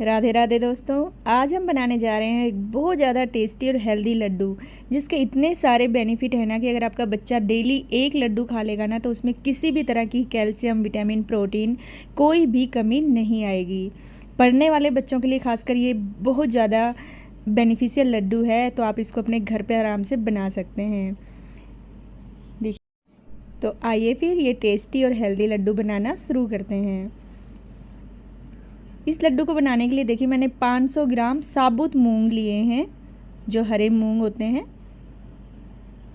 राधे राधे दोस्तों, आज हम बनाने जा रहे हैं एक बहुत ज़्यादा टेस्टी और हेल्दी लड्डू, जिसके इतने सारे बेनिफिट हैं ना कि अगर आपका बच्चा डेली एक लड्डू खा लेगा ना तो उसमें किसी भी तरह की कैल्शियम, विटामिन, प्रोटीन कोई भी कमी नहीं आएगी। पढ़ने वाले बच्चों के लिए खासकर ये बहुत ज़्यादा बेनिफिशियल लड्डू है, तो आप इसको अपने घर पर आराम से बना सकते हैं। देखिए, तो आइए फिर ये टेस्टी और हेल्दी लड्डू बनाना शुरू करते हैं। इस लड्डू को बनाने के लिए देखिए मैंने 500 ग्राम साबुत मूंग लिए हैं, जो हरे मूंग होते हैं।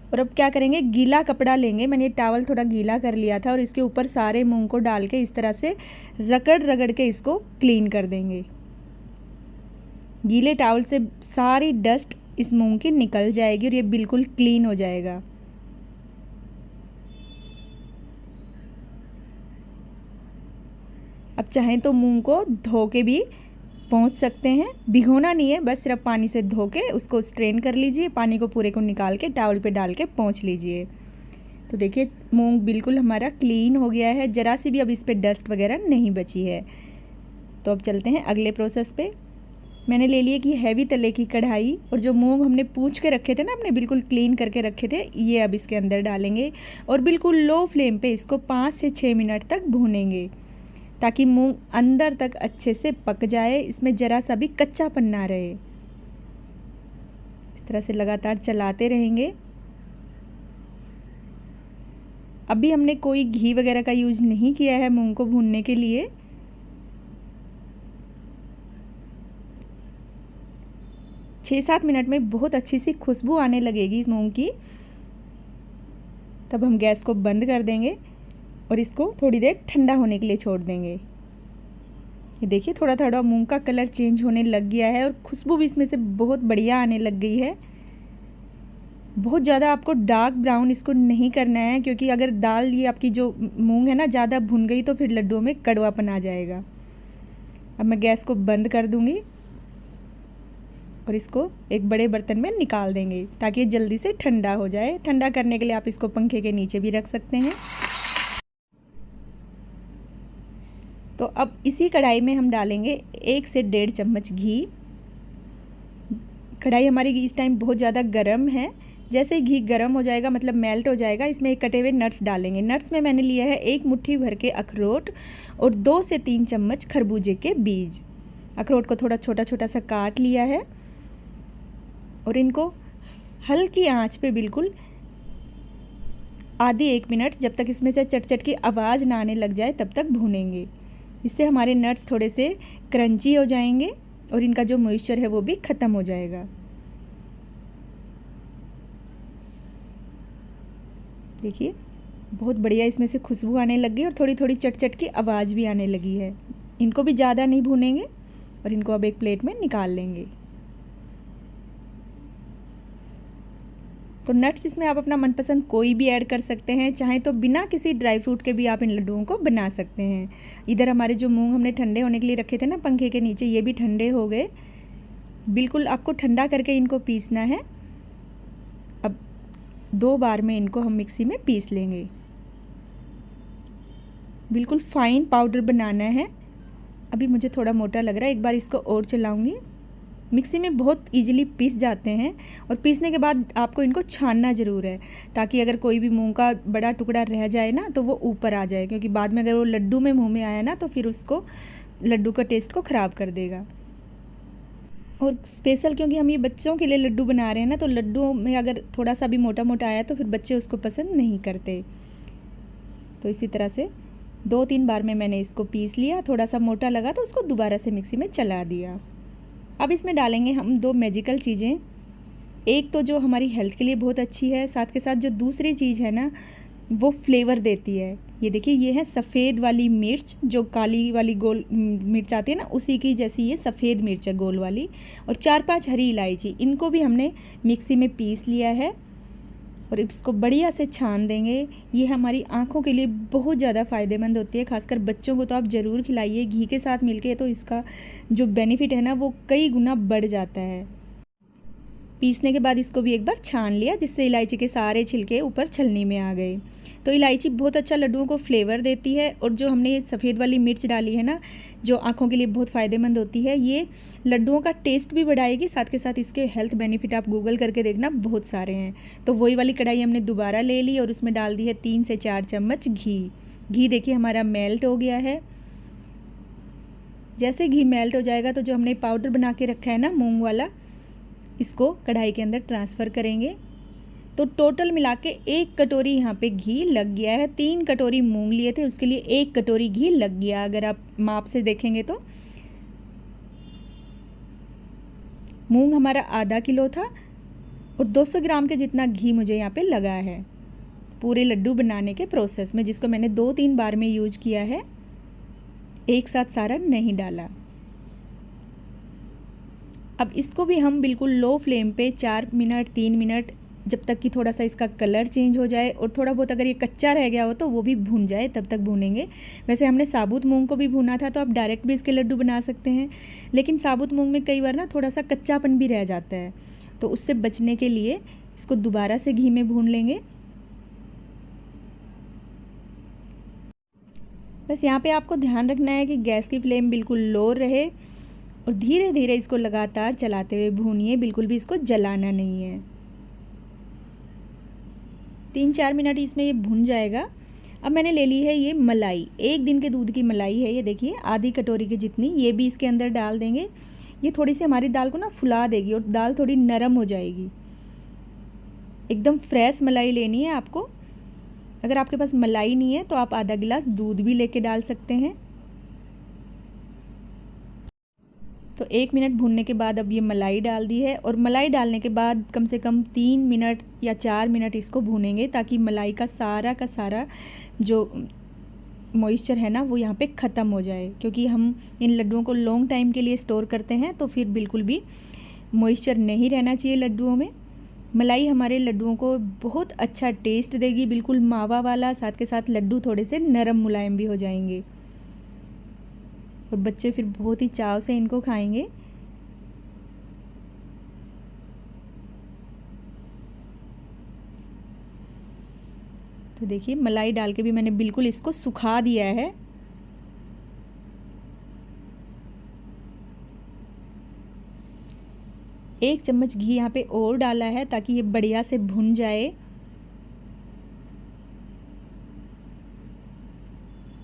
और अब क्या करेंगे, गीला कपड़ा लेंगे। मैंने टॉवल थोड़ा गीला कर लिया था और इसके ऊपर सारे मूंग को डाल के इस तरह से रगड़ रगड़ के इसको क्लीन कर देंगे। गीले टॉवल से सारी डस्ट इस मूंग की निकल जाएगी और ये बिल्कुल क्लीन हो जाएगा। अब चाहें तो मूंग को धो के भी पहुँच सकते हैं, भिगोना नहीं है, बस सिर्फ पानी से धो के उसको स्ट्रेन कर लीजिए, पानी को पूरे को निकाल के टॉवल पे डाल के पोंछ लीजिए। तो देखिए मूंग बिल्कुल हमारा क्लीन हो गया है, ज़रा सी भी अब इस पर डस्ट वगैरह नहीं बची है। तो अब चलते हैं अगले प्रोसेस पे। मैंने ले लिया कि हैवी तले की कढ़ाई, और जो मूंग हमने पूछ के रखे थे ना, हमने बिल्कुल क्लीन करके रखे थे, ये अब इसके अंदर डालेंगे और बिल्कुल लो फ्लेम पे इसको 5 से 6 मिनट तक भूनेंगे, ताकि मूंग अंदर तक अच्छे से पक जाए, इसमें ज़रा सा भी कच्चापन ना रहे। इस तरह से लगातार चलाते रहेंगे। अभी हमने कोई घी वगैरह का यूज नहीं किया है मूंग को भूनने के लिए। छः 7 मिनट में बहुत अच्छी सी खुशबू आने लगेगी इस मूंग की, तब हम गैस को बंद कर देंगे और इसको थोड़ी देर ठंडा होने के लिए छोड़ देंगे। ये देखिए थोड़ा थोड़ा मूंग का कलर चेंज होने लग गया है और खुशबू भी इसमें से बहुत बढ़िया आने लग गई है। बहुत ज़्यादा आपको डार्क ब्राउन इसको नहीं करना है, क्योंकि अगर दाल ये आपकी जो मूंग है ना ज़्यादा भुन गई तो फिर लड्डुओं में कड़वापन आ जाएगा। अब मैं गैस को बंद कर दूँगी और इसको एक बड़े बर्तन में निकाल देंगे, ताकि ये जल्दी से ठंडा हो जाए। ठंडा करने के लिए आप इसको पंखे के नीचे भी रख सकते हैं। तो अब इसी कढ़ाई में हम डालेंगे 1 से 1.5 चम्मच घी। कढ़ाई हमारी इस टाइम बहुत ज़्यादा गर्म है। जैसे ही घी गर्म हो जाएगा, मतलब मेल्ट हो जाएगा, इसमें एक कटे हुए नट्स डालेंगे। नट्स में मैंने लिया है 1 मुट्ठी भर के अखरोट और 2 से 3 चम्मच खरबूजे के बीज। अखरोट को थोड़ा छोटा छोटा सा काट लिया है और इनको हल्की आंच पे बिल्कुल आधी 1 मिनट, जब तक इसमें से चट-चट की आवाज़ ना आने लग जाए तब तक भूनेंगे। इससे हमारे नट्स थोड़े से क्रंची हो जाएंगे और इनका जो मॉइस्चर है वो भी ख़त्म हो जाएगा। देखिए बहुत बढ़िया इसमें से खुशबू आने लग गई और थोड़ी थोड़ी चट-चट की आवाज़ भी आने लगी है। इनको भी ज़्यादा नहीं भूनेंगे और इनको अब एक प्लेट में निकाल लेंगे। तो नट्स इसमें आप अपना मनपसंद कोई भी ऐड कर सकते हैं, चाहे तो बिना किसी ड्राई फ्रूट के भी आप इन लड्डुओं को बना सकते हैं। इधर हमारे जो मूंग हमने ठंडे होने के लिए रखे थे ना पंखे के नीचे, ये भी ठंडे हो गए। बिल्कुल आपको ठंडा करके इनको पीसना है। अब 2 बार में इनको हम मिक्सी में पीस लेंगे। बिल्कुल फाइन पाउडर बनाना है। अभी मुझे थोड़ा मोटा लग रहा है, एक बार इसको और चलाऊँगी। मिक्सी में बहुत इजीली पीस जाते हैं और पीसने के बाद आपको इनको छानना ज़रूर है, ताकि अगर कोई भी मूंग का बड़ा टुकड़ा रह जाए ना तो वो ऊपर आ जाए, क्योंकि बाद में अगर वो लड्डू में मुंह में आया ना तो फिर उसको लड्डू का टेस्ट को ख़राब कर देगा। और स्पेशल क्योंकि हम ये बच्चों के लिए लड्डू बना रहे हैं ना, तो लड्डू में अगर थोड़ा सा भी मोटा मोटा आया तो फिर बच्चे उसको पसंद नहीं करते। तो इसी तरह से 2-3 बार में मैंने इसको पीस लिया। थोड़ा सा मोटा लगा तो उसको दोबारा से मिक्सी में चला दिया। अब इसमें डालेंगे हम 2 मैजिकल चीज़ें। एक तो जो हमारी हेल्थ के लिए बहुत अच्छी है, साथ के साथ जो दूसरी चीज़ है ना वो फ्लेवर देती है। ये देखिए ये है सफ़ेद वाली मिर्च, जो काली वाली गोल मिर्च आती है ना उसी की जैसी ये सफ़ेद मिर्च है गोल वाली, और 4-5 हरी इलायची। इनको भी हमने मिक्सी में पीस लिया है और इसको बढ़िया से छान देंगे। ये हमारी आँखों के लिए बहुत ज़्यादा फ़ायदेमंद होती है, खासकर बच्चों को तो आप ज़रूर खिलाइए घी के साथ मिलके, तो इसका जो बेनिफिट है ना वो कई गुना बढ़ जाता है। पीसने के बाद इसको भी एक बार छान लिया, जिससे इलायची के सारे छिलके ऊपर छलनी में आ गए। तो इलायची बहुत अच्छा लड्डुओं को फ्लेवर देती है, और जो हमने ये सफ़ेद वाली मिर्च डाली है ना, जो आँखों के लिए बहुत फ़ायदेमंद होती है, ये लड्डुओं का टेस्ट भी बढ़ाएगी। साथ के साथ इसके हेल्थ बेनिफिट आप गूगल करके देखना, बहुत सारे हैं। तो वही वाली कढ़ाई हमने दोबारा ले ली और उसमें डाल दी है 3 से 4 चम्मच घी। घी देखिए हमारा मेल्ट हो गया है। जैसे घी मेल्ट हो जाएगा तो जो हमने पाउडर बना के रखा है ना मूंग वाला, इसको कढ़ाई के अंदर ट्रांसफ़र करेंगे। तो टोटल मिला के 1 कटोरी यहाँ पे घी लग गया है। 3 कटोरी मूंग लिए थे, उसके लिए 1 कटोरी घी लग गया, अगर आप माप से देखेंगे तो। मूंग हमारा आधा किलो था और 200 ग्राम के जितना घी मुझे यहाँ पे लगा है पूरे लड्डू बनाने के प्रोसेस में, जिसको मैंने 2-3 बार में यूज किया है, एक साथ सारा नहीं डाला। अब इसको भी हम बिल्कुल लो फ्लेम पे 4 मिनट 3 मिनट, जब तक कि थोड़ा सा इसका कलर चेंज हो जाए और थोड़ा बहुत अगर ये कच्चा रह गया हो तो वो भी भून जाए, तब तक भूनेंगे। वैसे हमने साबुत मूंग को भी भूना था, तो आप डायरेक्ट भी इसके लड्डू बना सकते हैं, लेकिन साबुत मूंग में कई बार ना थोड़ा सा कच्चापन भी रह जाता है, तो उससे बचने के लिए इसको दोबारा से घी में भून लेंगे। बस यहाँ पे आपको ध्यान रखना है कि गैस की फ्लेम बिल्कुल लो रहे और धीरे धीरे इसको लगातार चलाते हुए भूनिए, बिल्कुल भी इसको जलाना नहीं है। 3-4 मिनट इसमें ये भुन जाएगा। अब मैंने ले ली है ये मलाई, 1 दिन के दूध की मलाई है, ये देखिए आधी कटोरी की जितनी, ये भी इसके अंदर डाल देंगे। ये थोड़ी सी हमारी दाल को ना फुला देगी और दाल थोड़ी नरम हो जाएगी। एकदम फ्रेश मलाई लेनी है आपको। अगर आपके पास मलाई नहीं है तो आप आधा गिलास दूध भी लेके डाल सकते हैं। तो 1 मिनट भूनने के बाद अब ये मलाई डाल दी है, और मलाई डालने के बाद कम से कम 3 मिनट या 4 मिनट इसको भूनेंगे, ताकि मलाई का सारा जो मॉइस्चर है ना वो यहाँ पे ख़त्म हो जाए। क्योंकि हम इन लड्डुओं को लॉन्ग टाइम के लिए स्टोर करते हैं, तो फिर बिल्कुल भी मॉइस्चर नहीं रहना चाहिए लड्डुओं में। मलाई हमारे लड्डुओं को बहुत अच्छा टेस्ट देगी, बिल्कुल मावा वाला, साथ के साथ लड्डू थोड़े से नरम मुलायम भी हो जाएंगे और बच्चे फिर बहुत ही चाव से इनको खाएंगे। तो देखिए मलाई डाल के भी मैंने बिल्कुल इसको सुखा दिया है। एक चम्मच घी यहाँ पे और डाला है ताकि ये बढ़िया से भुन जाए।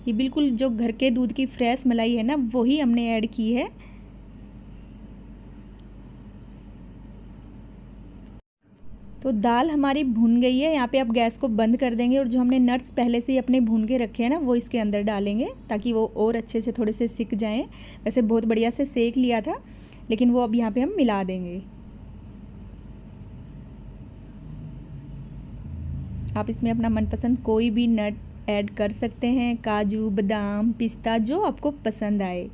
ये बिल्कुल जो घर के दूध की फ्रेश मलाई है ना, वही हमने ऐड की है। तो दाल हमारी भुन गई है। यहाँ पे आप गैस को बंद कर देंगे और जो हमने नट्स पहले से ही अपने भून के रखे हैं ना, वो इसके अंदर डालेंगे ताकि वो और अच्छे से थोड़े से सिक जाएं। वैसे बहुत बढ़िया से सेक लिया था, लेकिन वो अब यहाँ पे हम मिला देंगे। आप इसमें अपना मनपसंद कोई भी नट ऐड कर सकते हैं, काजू, बादाम, पिस्ता, जो आपको पसंद आए।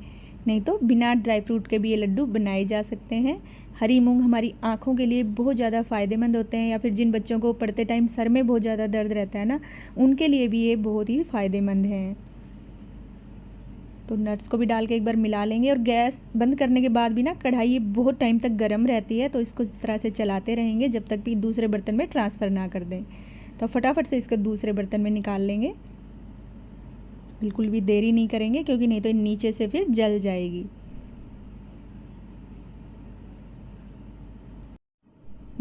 नहीं तो बिना ड्राई फ्रूट के भी ये लड्डू बनाए जा सकते हैं। हरी मूंग हमारी आँखों के लिए बहुत ज़्यादा फ़ायदेमंद होते हैं, या फिर जिन बच्चों को पढ़ते टाइम सर में बहुत ज़्यादा दर्द रहता है ना, उनके लिए भी ये बहुत ही फ़ायदेमंद हैं। तो नट्स को भी डाल के एक बार मिला लेंगे, और गैस बंद करने के बाद भी ना कढ़ाई ये बहुत टाइम तक गर्म रहती है, तो इसको इस तरह से चलाते रहेंगे जब तक भी दूसरे बर्तन में ट्रांसफ़र ना कर दें। तो फटाफट से इसको दूसरे बर्तन में निकाल लेंगे, बिल्कुल भी देरी नहीं करेंगे, क्योंकि नहीं तो नीचे से फिर जल जाएगी।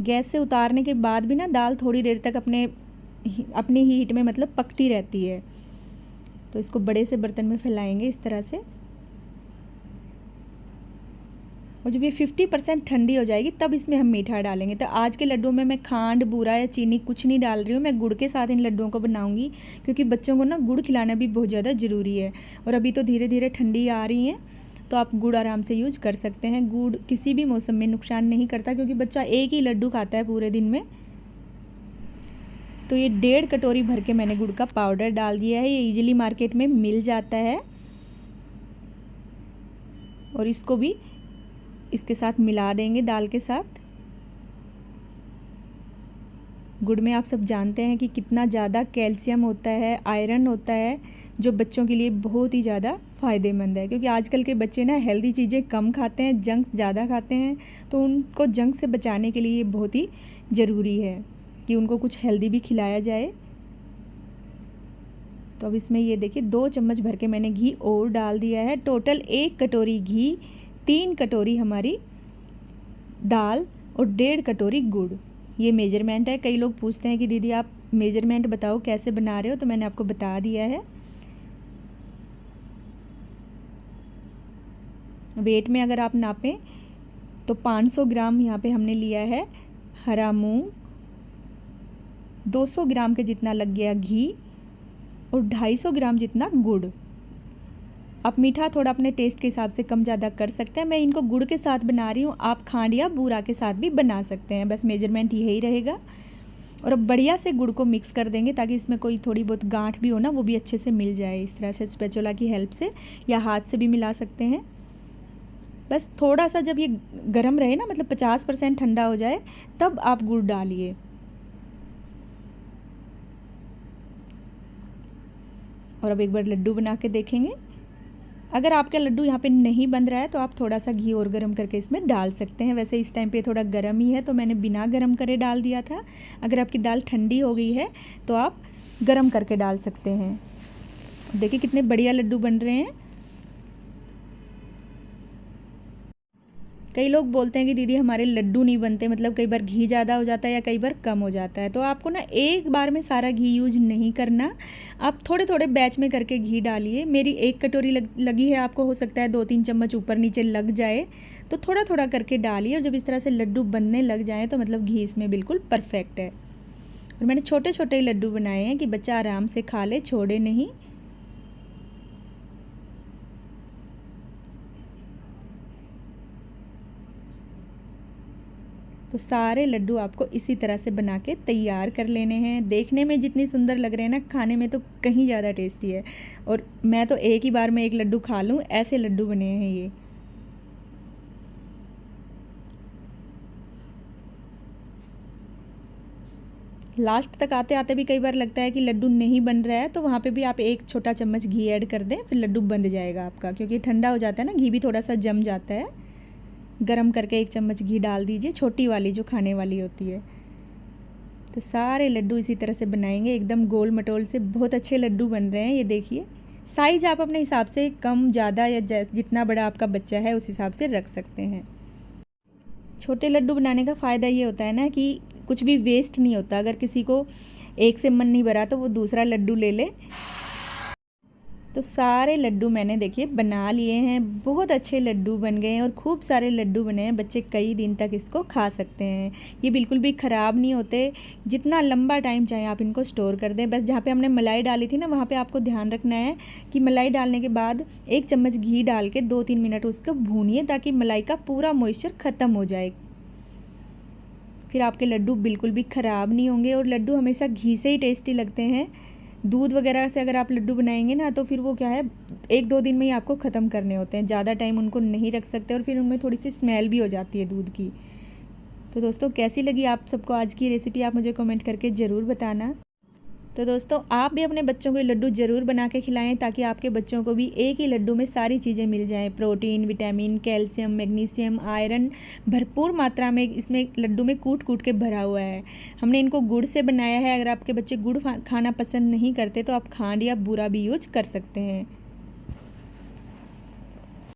गैस से उतारने के बाद भी ना दाल थोड़ी देर तक अपनी हीट में मतलब पकती रहती है। तो इसको बड़े से बर्तन में फैलाएंगे इस तरह से, और जब ये 50% ठंडी हो जाएगी तब इसमें हम मीठा डालेंगे। तो आज के लड्डुओं में मैं खांड, बूरा या चीनी कुछ नहीं डाल रही हूँ, मैं गुड़ के साथ इन लड्डुओं को बनाऊँगी, क्योंकि बच्चों को ना गुड़ खिलाना भी बहुत ज़्यादा ज़रूरी है। और अभी तो धीरे धीरे ठंडी आ रही है, तो आप गुड़ आराम से यूज कर सकते हैं। गुड़ किसी भी मौसम में नुकसान नहीं करता, क्योंकि बच्चा एक ही लड्डू खाता है पूरे दिन में। तो ये 1.5 कटोरी भर के मैंने गुड़ का पाउडर डाल दिया है, ये इजीली मार्केट में मिल जाता है। और इसको भी इसके साथ मिला देंगे दाल के साथ। गुड़ में आप सब जानते हैं कि कितना ज़्यादा कैल्शियम होता है, आयरन होता है, जो बच्चों के लिए बहुत ही ज़्यादा फ़ायदेमंद है, क्योंकि आजकल के बच्चे ना हेल्दी चीज़ें कम खाते हैं, जंक्स ज़्यादा खाते हैं। तो उनको जंक से बचाने के लिए ये बहुत ही ज़रूरी है कि उनको कुछ हेल्दी भी खिलाया जाए। तो अब इसमें ये देखिए 2 चम्मच भर के मैंने घी और डाल दिया है। टोटल 1 कटोरी घी, 3 कटोरी हमारी दाल और 1.5 कटोरी गुड़, ये मेजरमेंट है। कई लोग पूछते हैं कि दीदी आप मेजरमेंट बताओ कैसे बना रहे हो, तो मैंने आपको बता दिया है। वेट में अगर आप नापें तो 500 ग्राम यहाँ पे हमने लिया है हरा मूंग, 200 ग्राम के जितना लग गया घी और 250 ग्राम जितना गुड़। आप मीठा थोड़ा अपने टेस्ट के हिसाब से कम ज़्यादा कर सकते हैं। मैं इनको गुड़ के साथ बना रही हूँ, आप खांड या बूरा के साथ भी बना सकते हैं, बस मेजरमेंट यही रहेगा। और अब बढ़िया से गुड़ को मिक्स कर देंगे ताकि इसमें कोई थोड़ी बहुत गांठ भी हो ना, वो भी अच्छे से मिल जाए। इस तरह से स्पैचुला की हेल्प से या हाथ से भी मिला सकते हैं। बस थोड़ा सा जब ये गर्म रहे ना, मतलब 50% ठंडा हो जाए, तब आप गुड़ डालिए। और अब एक बार लड्डू बना के देखेंगे। अगर आपका लड्डू यहाँ पे नहीं बन रहा है तो आप थोड़ा सा घी और गरम करके इसमें डाल सकते हैं। वैसे इस टाइम पे थोड़ा गर्म ही है तो मैंने बिना गरम करे डाल दिया था। अगर आपकी दाल ठंडी हो गई है तो आप गरम करके डाल सकते हैं। देखिए कितने बढ़िया लड्डू बन रहे हैं। कई लोग बोलते हैं कि दीदी हमारे लड्डू नहीं बनते, मतलब कई बार घी ज़्यादा हो जाता है या कई बार कम हो जाता है। तो आपको ना एक बार में सारा घी यूज नहीं करना, आप थोड़े थोड़े बैच में करके घी डालिए। मेरी 1 कटोरी लगी है, आपको हो सकता है 2-3 चम्मच ऊपर नीचे लग जाए, तो थोड़ा थोड़ा करके डालिए। और जब इस तरह से लड्डू बनने लग जाए तो मतलब घी इसमें बिल्कुल परफेक्ट है। और मैंने छोटे छोटे लड्डू बनाए हैं कि बच्चा आराम से खा ले, छोड़े नहीं। तो सारे लड्डू आपको इसी तरह से बना के तैयार कर लेने हैं। देखने में जितनी सुंदर लग रहे हैं ना, खाने में तो कहीं ज़्यादा टेस्टी है। और मैं तो एक ही बार में 1 लड्डू खा लूँ, ऐसे लड्डू बने हैं ये। लास्ट तक आते आते भी कई बार लगता है कि लड्डू नहीं बन रहा है, तो वहाँ पे भी आप 1 छोटा चम्मच घी ऐड कर दें, फिर लड्डू बन जाएगा आपका। क्योंकि ठंडा हो जाता है ना, घी भी थोड़ा सा जम जाता है। गरम करके 1 चम्मच घी डाल दीजिए, छोटी वाली जो खाने वाली होती है। तो सारे लड्डू इसी तरह से बनाएंगे, एकदम गोल मटोल से बहुत अच्छे लड्डू बन रहे हैं। ये देखिए, साइज आप अपने हिसाब से कम ज़्यादा या जितना बड़ा आपका बच्चा है उस हिसाब से रख सकते हैं। छोटे लड्डू बनाने का फ़ायदा ये होता है ना कि कुछ भी वेस्ट नहीं होता। अगर किसी को एक से मन नहीं भरा तो वो दूसरा लड्डू ले ले। तो सारे लड्डू मैंने देखिए बना लिए हैं, बहुत अच्छे लड्डू बन गए हैं और खूब सारे लड्डू बने हैं। बच्चे कई दिन तक इसको खा सकते हैं, ये बिल्कुल भी ख़राब नहीं होते। जितना लंबा टाइम चाहे आप इनको स्टोर कर दें। बस जहाँ पे हमने मलाई डाली थी ना, वहाँ पे आपको ध्यान रखना है कि मलाई डालने के बाद 1 चम्मच घी डाल के 2-3 मिनट उसको भूनिए, ताकि मलाई का पूरा मॉइस्चर ख़त्म हो जाए। फिर आपके लड्डू बिल्कुल भी ख़राब नहीं होंगे। और लड्डू हमेशा घी से ही टेस्टी लगते हैं। दूध वगैरह से अगर आप लड्डू बनाएंगे ना, तो फिर वो क्या है, 1-2 दिन में ही आपको ख़त्म करने होते हैं। ज़्यादा टाइम उनको नहीं रख सकते और फिर उनमें थोड़ी सी स्मेल भी हो जाती है दूध की। तो दोस्तों कैसी लगी आप सबको आज की रेसिपी, आप मुझे कमेंट करके ज़रूर बताना। तो दोस्तों आप भी अपने बच्चों को लड्डू ज़रूर बना के खिलाएं, ताकि आपके बच्चों को भी एक ही लड्डू में सारी चीज़ें मिल जाएं। Protein, vitamin, calcium, magnesium, iron भरपूर मात्रा में इसमें लड्डू में कूट कूट के भरा हुआ है। हमने इनको गुड़ से बनाया है। अगर आपके बच्चे गुड़ खाना पसंद नहीं करते तो आप खांड या बूरा भी यूज कर सकते हैं।